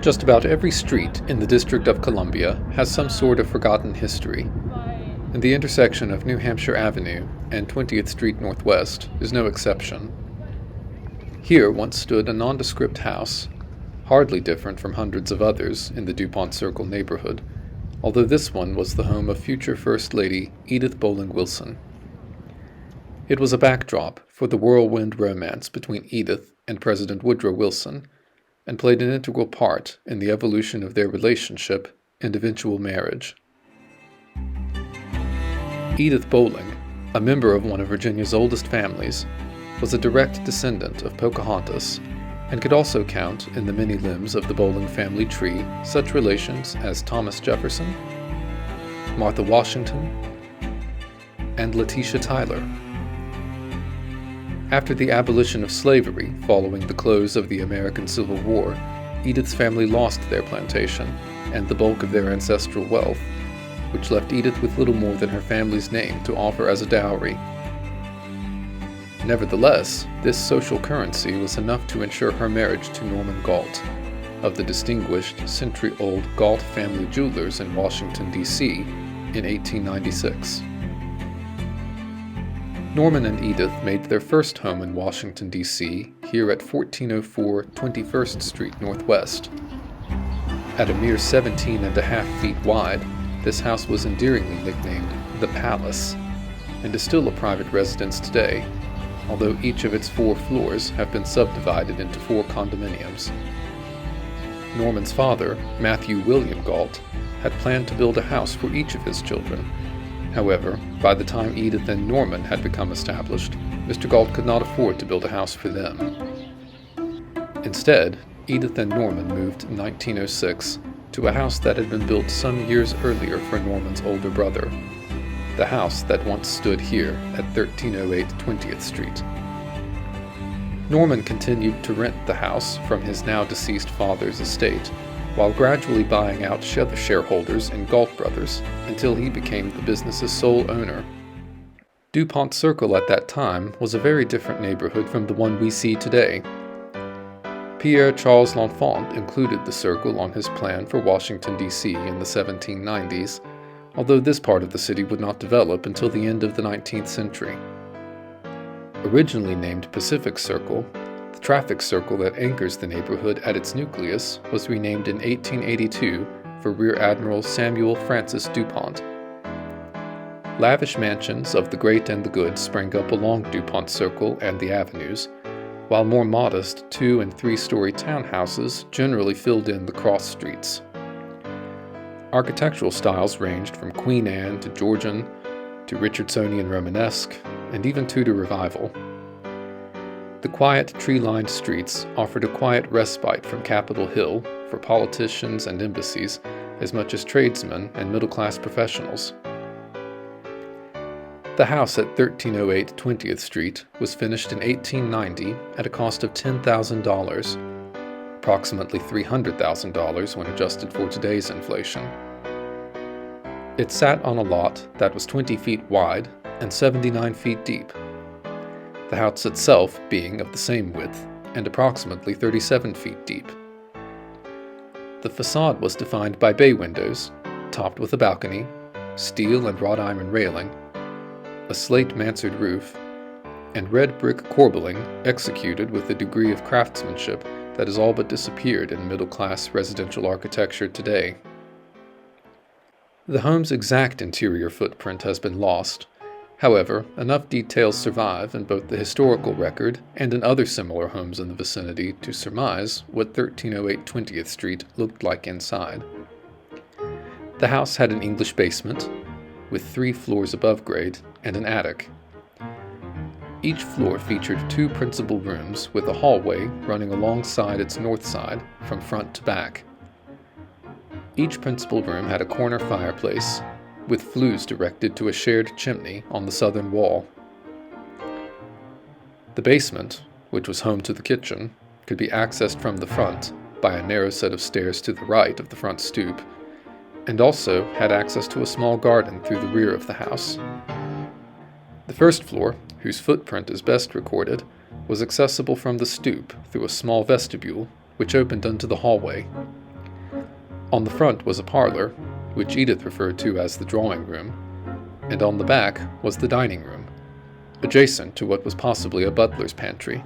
Just about every street in the District of Columbia has some sort of forgotten history, and the intersection of New Hampshire Avenue and 20th Street Northwest is no exception. Here once stood a nondescript house, hardly different from hundreds of others in the Dupont Circle neighborhood, although this one was the home of future First Lady Edith Bolling Wilson. It was a backdrop for the whirlwind romance between Edith and President Woodrow Wilson, and played an integral part in the evolution of their relationship and eventual marriage. Edith Bolling, a member of one of Virginia's oldest families, was a direct descendant of Pocahontas, and could also count in the many limbs of the Bolling family tree such relations as Thomas Jefferson, Martha Washington, and Letitia Tyler. After the abolition of slavery following the close of the American Civil War, Edith's family lost their plantation and the bulk of their ancestral wealth, which left Edith with little more than her family's name to offer as a dowry. Nevertheless, this social currency was enough to ensure her marriage to Norman Galt, of the distinguished century-old Galt family jewelers in Washington, D.C., in 1896. Norman and Edith made their first home in Washington, D.C., here at 1404 21st Street Northwest. At a mere 17.5 feet wide, this house was endearingly nicknamed the Palace, and is still a private residence today, although each of its 4 floors have been subdivided into 4 condominiums. Norman's father, Matthew William Galt, had planned to build a house for each of his children. However, by the time Edith and Norman had become established, Mr. Galt could not afford to build a house for them. Instead, Edith and Norman moved in 1906 to a house that had been built some years earlier for Norman's older brother, the house that once stood here at 1308 20th Street. Norman continued to rent the house from his now deceased father's estate, while gradually buying out other shareholders in Galt Brothers until he became the business's sole owner. Dupont Circle at that time was a very different neighborhood from the one we see today. Pierre Charles L'Enfant included the circle on his plan for Washington, D.C. in the 1790s, although this part of the city would not develop until the end of the 19th century. Originally named Pacific Circle, the traffic circle that anchors the neighborhood at its nucleus was renamed in 1882 for Rear Admiral Samuel Francis Dupont. Lavish mansions of the great and the good sprang up along Dupont Circle and the avenues, while more modest 2- and 3-story townhouses generally filled in the cross streets. Architectural styles ranged from Queen Anne to Georgian to Richardsonian Romanesque and even Tudor Revival. The quiet, tree-lined streets offered a quiet respite from Capitol Hill for politicians and embassies as much as tradesmen and middle-class professionals. The house at 1308 20th Street was finished in 1890 at a cost of $10,000, approximately $300,000 when adjusted for today's inflation. It sat on a lot that was 20 feet wide and 79 feet deep, the house itself being of the same width and approximately 37 feet deep. The facade was defined by bay windows, topped with a balcony, steel and wrought iron railing, a slate mansard roof, and red brick corbelling executed with a degree of craftsmanship that has all but disappeared in middle-class residential architecture today. The home's exact interior footprint has been lost. However, enough details survive in both the historical record and in other similar homes in the vicinity to surmise what 1308 20th Street looked like inside. The house had an English basement, with 3 floors above grade and an attic. Each floor featured 2 principal rooms with a hallway running alongside its north side from front to back. Each principal room had a corner fireplace, with flues directed to a shared chimney on the southern wall. The basement, which was home to the kitchen, could be accessed from the front by a narrow set of stairs to the right of the front stoop, and also had access to a small garden through the rear of the house. The first floor, whose footprint is best recorded, was accessible from the stoop through a small vestibule which opened onto the hallway. On the front was a parlor, which Edith referred to as the drawing room, and on the back was the dining room, adjacent to what was possibly a butler's pantry.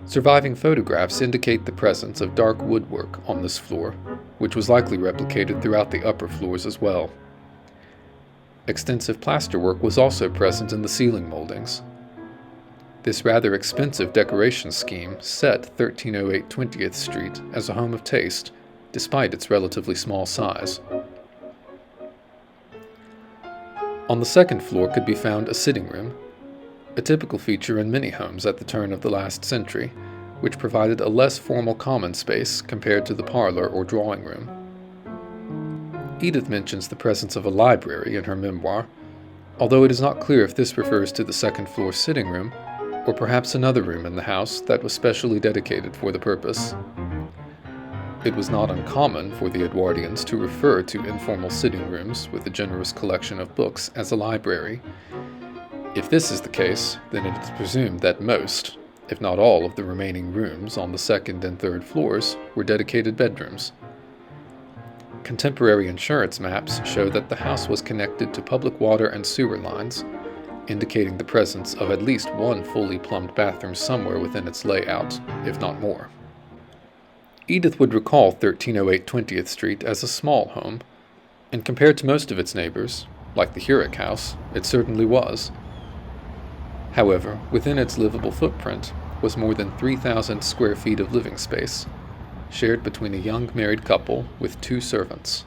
Surviving photographs indicate the presence of dark woodwork on this floor, which was likely replicated throughout the upper floors as well. Extensive plasterwork was also present in the ceiling moldings. This rather expensive decoration scheme set 1308 20th Street as a home of taste, despite its relatively small size. On the second floor could be found a sitting room, a typical feature in many homes at the turn of the last century, which provided a less formal common space compared to the parlor or drawing room. Edith mentions the presence of a library in her memoir, although it is not clear if this refers to the second floor sitting room or perhaps another room in the house that was specially dedicated for the purpose. It was not uncommon for the Edwardians to refer to informal sitting rooms with a generous collection of books as a library. If this is the case, then it is presumed that most, if not all, of the remaining rooms on the second and third floors were dedicated bedrooms. Contemporary insurance maps show that the house was connected to public water and sewer lines, indicating the presence of at least one fully plumbed bathroom somewhere within its layout, if not more. Edith would recall 1308 20th Street as a small home, and compared to most of its neighbors, like the Hurrick house, it certainly was. However, within its livable footprint was more than 3,000 square feet of living space, shared between a young married couple with 2 servants.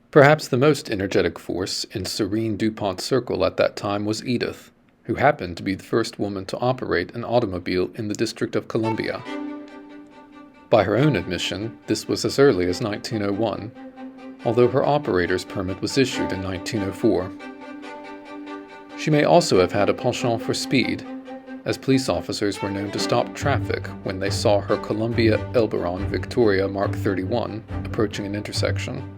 Perhaps the most energetic force in serene Dupont Circle at that time was Edith, who happened to be the first woman to operate an automobile in the District of Columbia. By her own admission, this was as early as 1901, although her operator's permit was issued in 1904. She may also have had a penchant for speed, as police officers were known to stop traffic when they saw her Columbia Elberon Victoria Mark 31 approaching an intersection.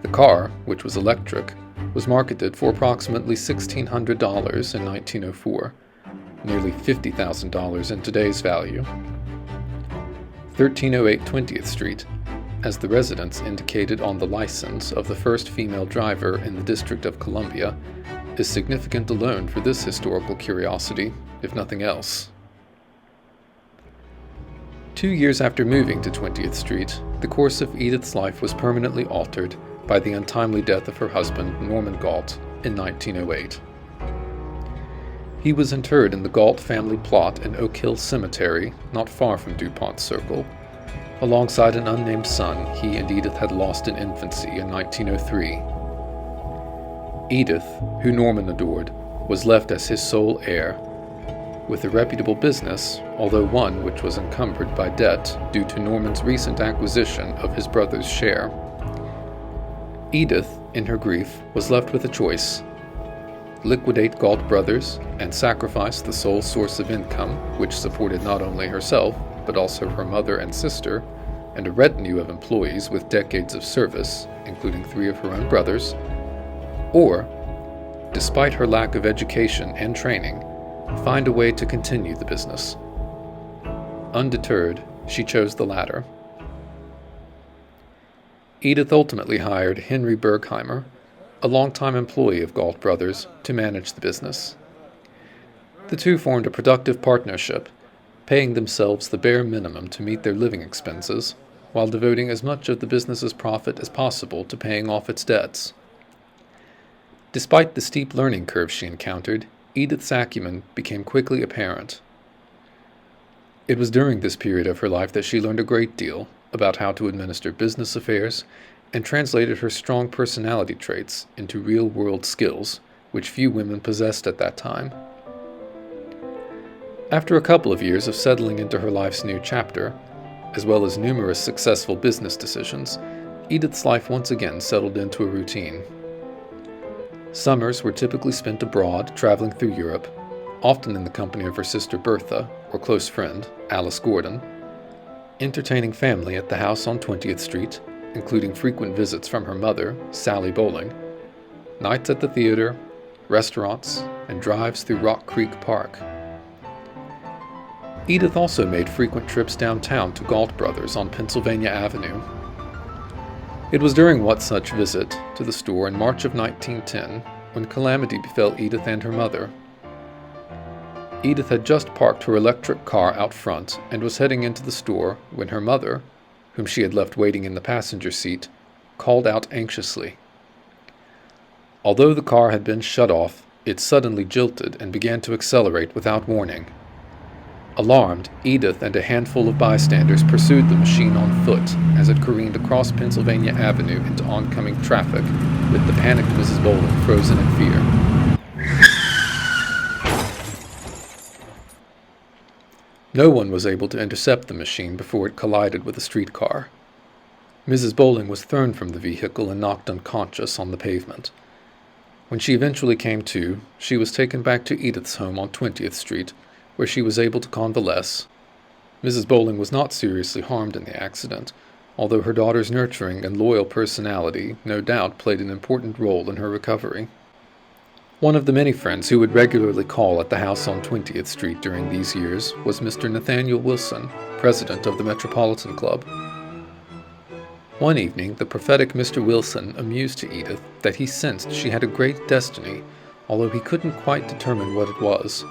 The car, which was electric, was marketed for approximately $1,600 in 1904, nearly $50,000 in today's value. 1308 20th Street, as the residence indicated on the license of the first female driver in the District of Columbia, is significant alone for this historical curiosity, if nothing else. 2 years after moving to 20th Street, the course of Edith's life was permanently altered by the untimely death of her husband, Norman Galt, in 1908. He was interred in the Galt family plot in Oak Hill Cemetery, not far from Dupont Circle, alongside an unnamed son he and Edith had lost in infancy in 1903. Edith, who Norman adored, was left as his sole heir, with a reputable business, although one which was encumbered by debt due to Norman's recent acquisition of his brother's share. Edith, in her grief, was left with a choice: liquidate Galt Brothers and sacrifice the sole source of income which supported not only herself, but also her mother and sister, and a retinue of employees with decades of service, including 3 of her own brothers, or, despite her lack of education and training, find a way to continue the business. Undeterred, she chose the latter. Edith ultimately hired Henry Bergheimer, a longtime employee of Galt Brothers, to manage the business. The two formed a productive partnership, paying themselves the bare minimum to meet their living expenses, while devoting as much of the business's profit as possible to paying off its debts. Despite the steep learning curve she encountered, Edith's acumen became quickly apparent. It was during this period of her life that she learned a great deal about how to administer business affairs and translated her strong personality traits into real-world skills, which few women possessed at that time. After a couple of years of settling into her life's new chapter, as well as numerous successful business decisions, Edith's life once again settled into a routine. Summers were typically spent abroad, traveling through Europe, often in the company of her sister Bertha, or close friend, Alice Gordon, entertaining family at the house on 20th Street, including frequent visits from her mother, Sally Bolling, nights at the theater, restaurants, and drives through Rock Creek Park. Edith also made frequent trips downtown to Galt Brothers on Pennsylvania Avenue. It was during one such visit to the store in March of 1910 when calamity befell Edith and her mother. Edith had just parked her electric car out front and was heading into the store when her mother, whom she had left waiting in the passenger seat, called out anxiously. Although the car had been shut off, it suddenly jilted and began to accelerate without warning. Alarmed, Edith and a handful of bystanders pursued the machine on foot as it careened across Pennsylvania Avenue into oncoming traffic, with the panicked Mrs. Bolling frozen in fear. No one was able to intercept the machine before it collided with a streetcar. Mrs. Bolling was thrown from the vehicle and knocked unconscious on the pavement. When she eventually came to, she was taken back to Edith's home on 20th Street, where she was able to convalesce. Mrs. Bolling was not seriously harmed in the accident, although her daughter's nurturing and loyal personality no doubt played an important role in her recovery. One of the many friends who would regularly call at the house on 20th Street during these years was Mr. Nathaniel Wilson, president of the Metropolitan Club. One evening, the prophetic Mr. Wilson amused to Edith that he sensed she had a great destiny, although he couldn't quite determine what it was.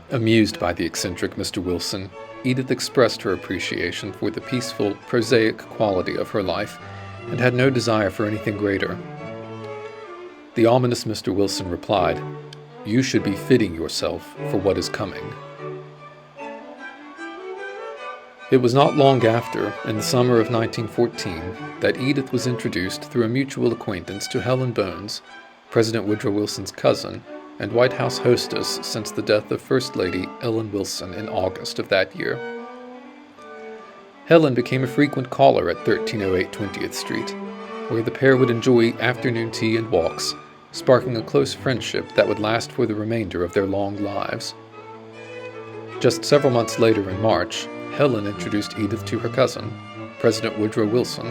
Amused by the eccentric Mr. Wilson, Edith expressed her appreciation for the peaceful, prosaic quality of her life and had no desire for anything greater. The ominous Mr. Wilson replied, "You should be fitting yourself for what is coming." It was not long after, in the summer of 1914, that Edith was introduced through a mutual acquaintance to Helen Bones, President Woodrow Wilson's cousin, and White House hostess since the death of First Lady Ellen Wilson in August of that year. Helen became a frequent caller at 1308 20th Street, where the pair would enjoy afternoon tea and walks, sparking a close friendship that would last for the remainder of their long lives. Just several months later in March, Helen introduced Edith to her cousin, President Woodrow Wilson,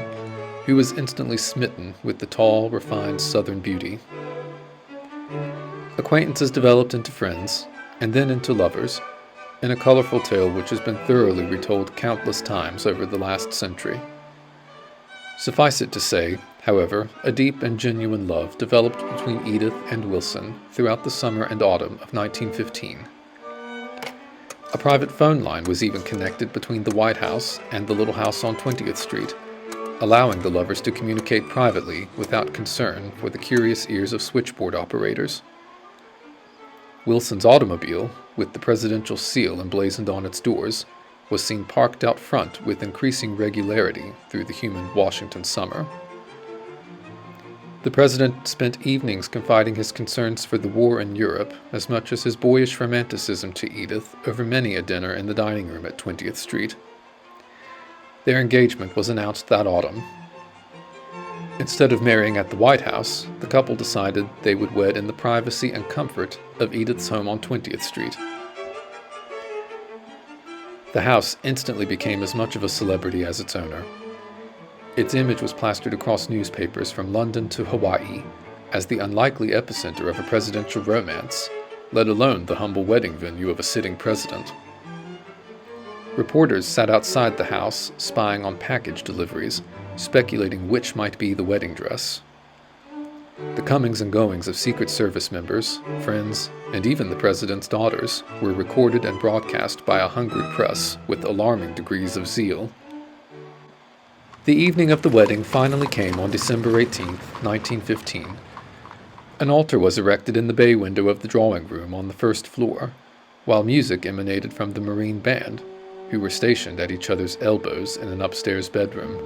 who was instantly smitten with the tall, refined Southern beauty. Acquaintances developed into friends, and then into lovers, in a colorful tale which has been thoroughly retold countless times over the last century. Suffice it to say, however, a deep and genuine love developed between Edith and Wilson throughout the summer and autumn of 1915. A private phone line was even connected between the White House and the little house on 20th Street, allowing the lovers to communicate privately without concern for the curious ears of switchboard operators. Wilson's automobile, with the presidential seal emblazoned on its doors, was seen parked out front with increasing regularity through the humid Washington summer. The president spent evenings confiding his concerns for the war in Europe as much as his boyish romanticism to Edith over many a dinner in the dining room at 20th Street. Their engagement was announced that autumn. Instead of marrying at the White House, the couple decided they would wed in the privacy and comfort of Edith's home on 20th Street. The house instantly became as much of a celebrity as its owner. Its image was plastered across newspapers from London to Hawaii as the unlikely epicenter of a presidential romance, let alone the humble wedding venue of a sitting president. Reporters sat outside the house, spying on package deliveries, speculating which might be the wedding dress. The comings and goings of Secret Service members, friends, and even the president's daughters were recorded and broadcast by a hungry press with alarming degrees of zeal. The evening of the wedding finally came on December 18, 1915. An altar was erected in the bay window of the drawing room on the first floor, while music emanated from the Marine Band, who were stationed at each other's elbows in an upstairs bedroom.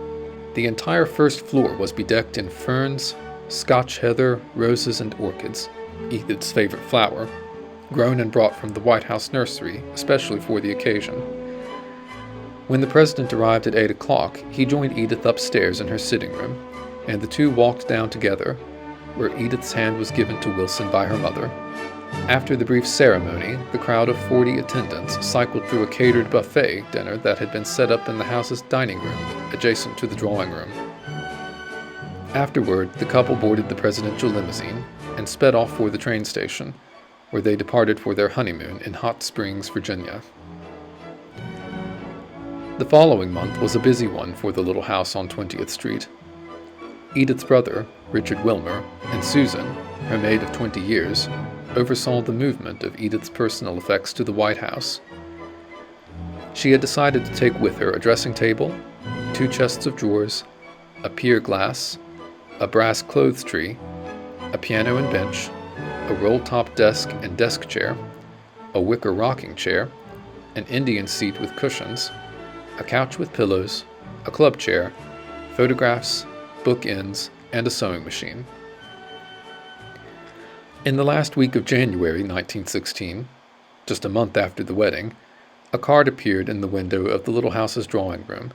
The entire first floor was bedecked in ferns, Scotch heather, roses, and orchids, Edith's favorite flower, grown and brought from the White House nursery, especially for the occasion. When the president arrived at 8 o'clock, he joined Edith upstairs in her sitting room, and the two walked down together, where Edith's hand was given to Wilson by her mother. After the brief ceremony, the crowd of 40 attendants cycled through a catered buffet dinner that had been set up in the house's dining room, adjacent to the drawing room. Afterward, the couple boarded the presidential limousine and sped off for the train station, where they departed for their honeymoon in Hot Springs, Virginia. The following month was a busy one for the little house on 20th Street. Edith's brother, Richard Wilmer, and Susan, her maid of 20 years, oversaw the movement of Edith's personal effects to the White House. She had decided to take with her a dressing table, 2 chests of drawers, a pier glass, a brass clothes tree, a piano and bench, a roll-top desk and desk chair, a wicker rocking chair, an Indian seat with cushions, a couch with pillows, a club chair, photographs, bookends, and a sewing machine. In the last week of January 1916, just a month after the wedding, a card appeared in the window of the little house's drawing room,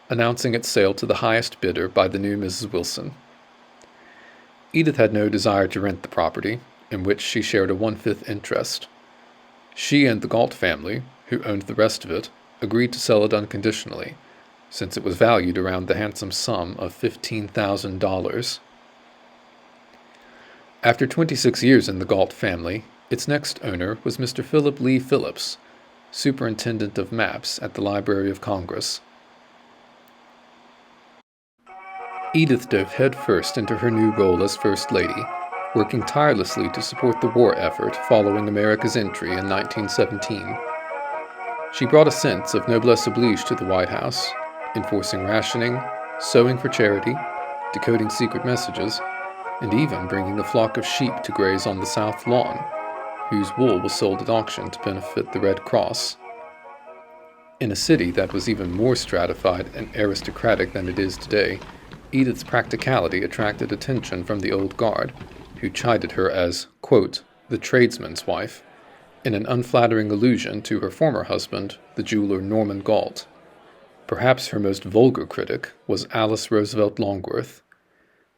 announcing its sale to the highest bidder by the new Mrs. Wilson. Edith had no desire to rent the property, in which she shared a 1/5 interest. She and the Galt family, who owned the rest of it, agreed to sell it unconditionally, since it was valued around the handsome sum of $15,000. After 26 years in the Galt family, its next owner was Mr. Philip Lee Phillips, Superintendent of Maps at the Library of Congress. Edith dove headfirst into her new role as First Lady, working tirelessly to support the war effort following America's entry in 1917. She brought a sense of noblesse oblige to the White House, enforcing rationing, sewing for charity, decoding secret messages, and even bringing a flock of sheep to graze on the South Lawn, whose wool was sold at auction to benefit the Red Cross. In a city that was even more stratified and aristocratic than it is today, Edith's practicality attracted attention from the old guard, who chided her as, quote, the tradesman's wife, in an unflattering allusion to her former husband, the jeweler Norman Galt. Perhaps her most vulgar critic was Alice Roosevelt Longworth,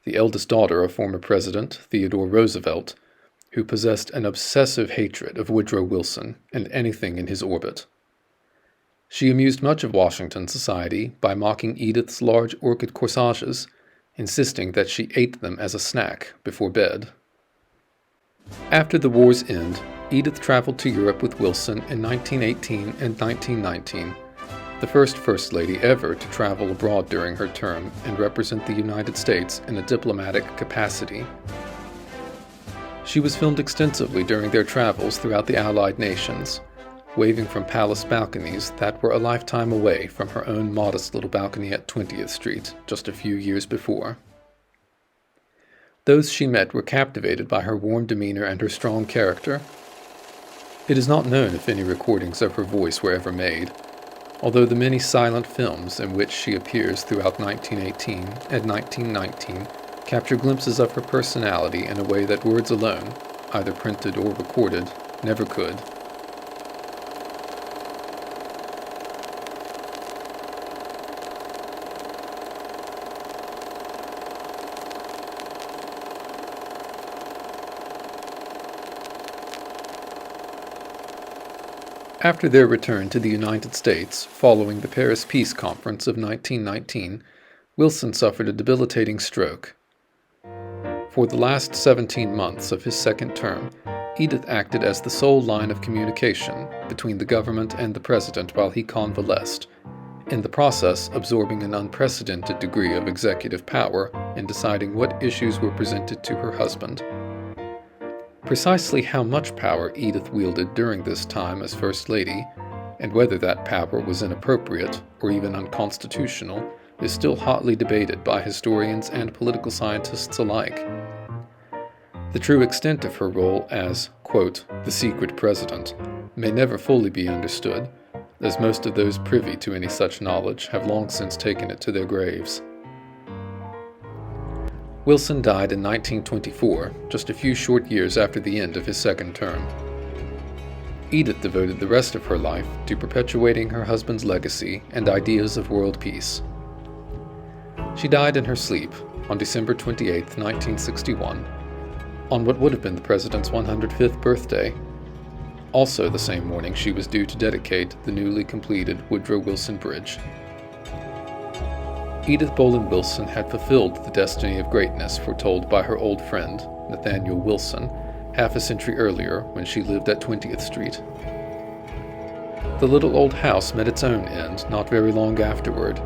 the eldest daughter of former President Theodore Roosevelt, who possessed an obsessive hatred of Woodrow Wilson and anything in his orbit. She amused much of Washington society by mocking Edith's large orchid corsages, insisting that she ate them as a snack before bed. After the war's end, Edith traveled to Europe with Wilson in 1918 and 1919, the first First Lady ever to travel abroad during her term and represent the United States in a diplomatic capacity. She was filmed extensively during their travels throughout the Allied nations, waving from palace balconies that were a lifetime away from her own modest little balcony at 20th Street just a few years before. Those she met were captivated by her warm demeanor and her strong character. It is not known if any recordings of her voice were ever made, although the many silent films in which she appears throughout 1918 and 1919 capture glimpses of her personality in a way that words alone, either printed or recorded, never could. After their return to the United States following the Paris Peace Conference of 1919, Wilson suffered a debilitating stroke. For the last 17 months of his second term, Edith acted as the sole line of communication between the government and the president while he convalesced, in the process absorbing an unprecedented degree of executive power in deciding what issues were presented to her husband. Precisely how much power Edith wielded during this time as First Lady, and whether that power was inappropriate or even unconstitutional, is still hotly debated by historians and political scientists alike. The true extent of her role as, quote, the secret president, may never fully be understood, as most of those privy to any such knowledge have long since taken it to their graves. Wilson died in 1924, just a few short years after the end of his second term. Edith devoted the rest of her life to perpetuating her husband's legacy and ideas of world peace. She died in her sleep on December 28, 1961, on what would have been the president's 105th birthday. Also the same morning she was due to dedicate the newly completed Woodrow Wilson Bridge. Edith Bolling Wilson had fulfilled the destiny of greatness foretold by her old friend, Nathaniel Wilson, half a century earlier when she lived at 20th Street. The little old house met its own end not very long afterward.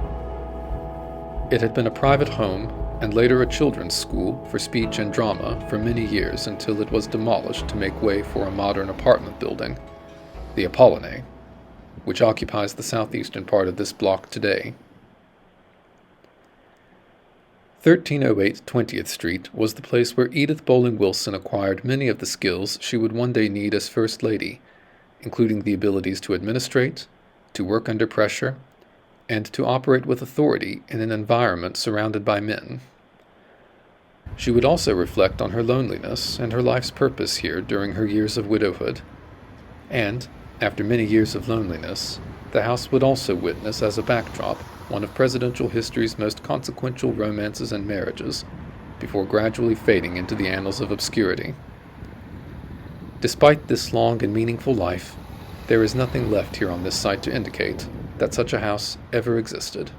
It had been a private home and later a children's school for speech and drama for many years until it was demolished to make way for a modern apartment building, the Apolline, which occupies the southeastern part of this block today. 1308 20th Street was the place where Edith Bolling Wilson acquired many of the skills she would one day need as First Lady, including the abilities to administrate, to work under pressure, and to operate with authority in an environment surrounded by men. She would also reflect on her loneliness and her life's purpose here during her years of widowhood. And, after many years of loneliness, the house would also witness as a backdrop one of presidential history's most consequential romances and marriages, before gradually fading into the annals of obscurity. Despite this long and meaningful life, there is nothing left here on this site to indicate that such a house ever existed.